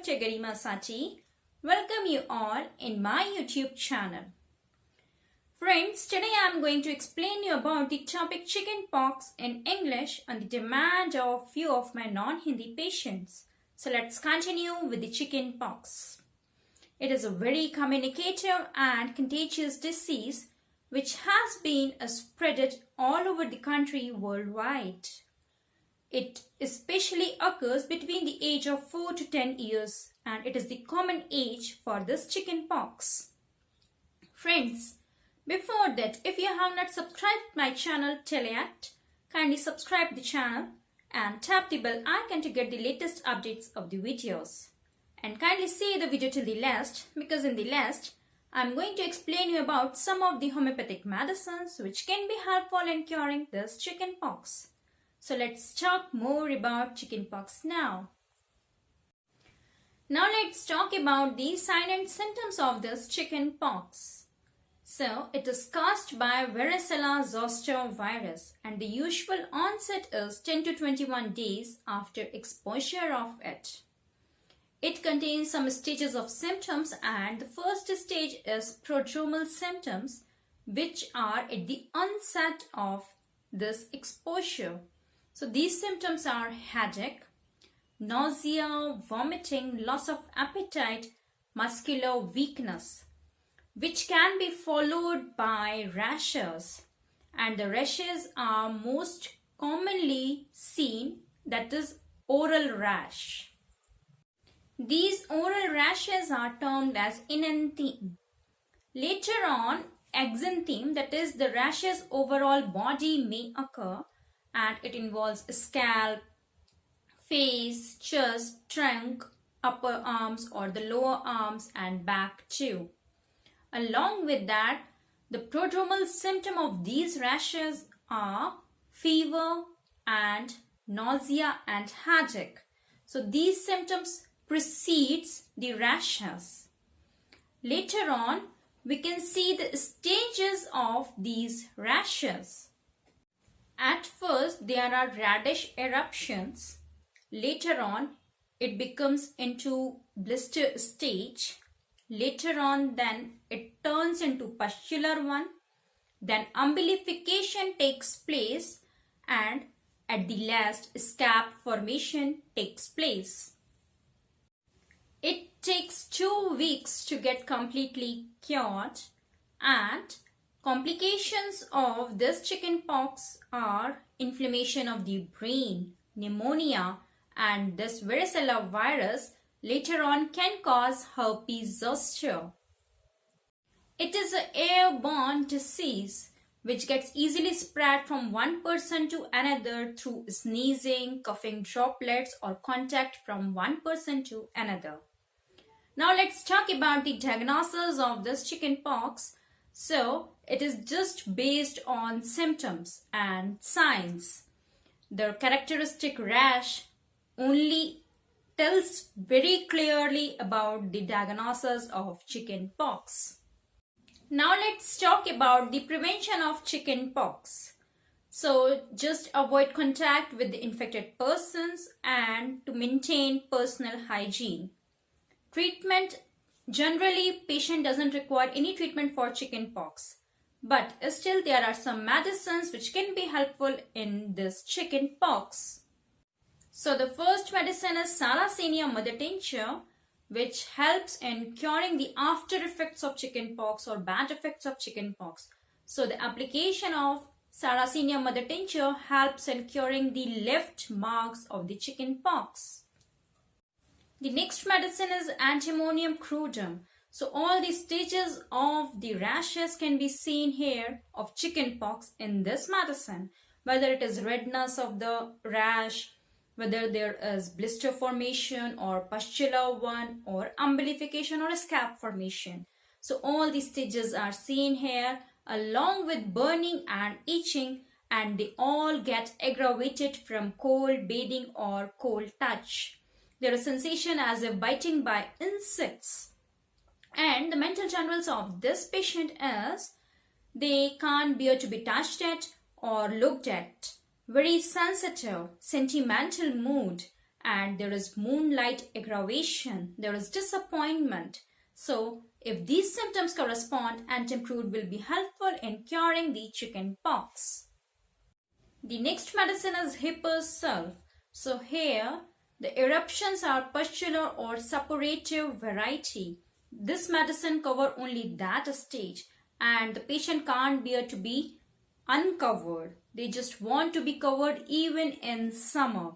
DrGarimaAsati. Welcome you all in my YouTube channel. Friends, today I am going to explain you about the topic chickenpox in English on the demand of few of my non-Hindi patients. So let's continue with the chickenpox. It is a very communicative and contagious disease which has been spread all over the country worldwide. It especially occurs between the age of 4 to 10 years and it is the common age for this chickenpox. Friends, before that, if you have not subscribed my channel till yet, kindly subscribe the channel and tap the bell icon to get the latest updates of the videos. And kindly see the video till the last, because in the last, I am going to explain you about some of the homeopathic medicines which can be helpful in curing this chickenpox. So let's talk more about chickenpox now. Now let's talk about the signs and symptoms of this chickenpox. So it is caused by varicella zoster virus and the usual onset is 10 to 21 days after exposure of it. It contains some stages of symptoms and the first stage is prodromal symptoms which are at the onset of this exposure. So these symptoms are headache, nausea, vomiting, loss of appetite, muscular weakness, which can be followed by rashes. And the rashes are most commonly seen, that is oral rash. These oral rashes are termed as enantheme. Later on, exantheme, that is the rashes overall body may occur, and it involves scalp, face, chest, trunk, upper arms or the lower arms and back too. Along with that, the prodromal symptom of these rashes are fever and nausea and headache. So these symptoms precedes the rashes. Later on, we can see the stages of these rashes. At first, there are radish eruptions. Later on, it becomes into blister stage. Later on, then it turns into pustular one. Then umbilification takes place and at the last, scab formation takes place. It takes 2 weeks to get completely cured, and complications of this chickenpox are inflammation of the brain, pneumonia, and this varicella virus later on can cause herpes zoster. It is an airborne disease which gets easily spread from one person to another through sneezing, coughing droplets, or contact from one person to another. Now let's talk about the diagnosis of this chickenpox. So it is just based on symptoms and signs. The characteristic rash only tells very clearly about the diagnosis of chickenpox. Now let's talk about the prevention of chickenpox. So just avoid contact with the infected persons and to maintain personal hygiene. Treatment: generally, patient doesn't require any treatment for chickenpox, but still there are some medicines which can be helpful in this chickenpox. So the first medicine is Sarracenia mother tincture, which helps in curing the after effects of chickenpox or bad effects of chickenpox. So the application of Sarracenia mother tincture helps in curing the left marks of the chickenpox. The next medicine is Antimonium crudum. So all the stages of the rashes can be seen here of chickenpox in this medicine. Whether it is redness of the rash, whether there is blister formation or pustular one, or umbilification or scab formation. So all the stages are seen here along with burning and itching, and they all get aggravated from cold bathing or cold touch. There is sensation as if biting by insects. And the mental generals of this patient is they can't bear to be touched at or looked at. Very sensitive, sentimental mood, and there is moonlight aggravation, there is disappointment. So if these symptoms correspond, antimprud will be helpful in curing the chicken pox. The next medicine is hippersulf. So here the eruptions are pustular or suppurative variety. This medicine covers only that stage, and the patient can't bear to be uncovered. They just want to be covered even in summer.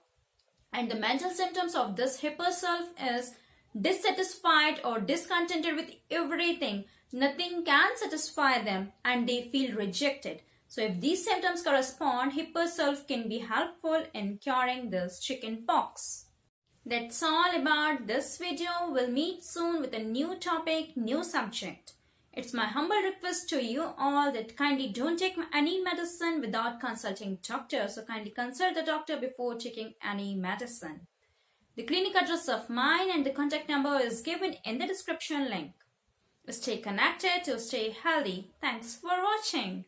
And the mental symptoms of this hippersulf is dissatisfied or discontented with everything. Nothing can satisfy them and they feel rejected. So if these symptoms correspond, hippersulf can be helpful in curing this chicken pox. That's all about this video. We'll meet soon with a new topic, new subject. It's my humble request to you all that kindly don't take any medicine without consulting doctor. So kindly consult the doctor before taking any medicine. The clinic address of mine and the contact number is given in the description link. Stay connected to stay healthy. Thanks for watching.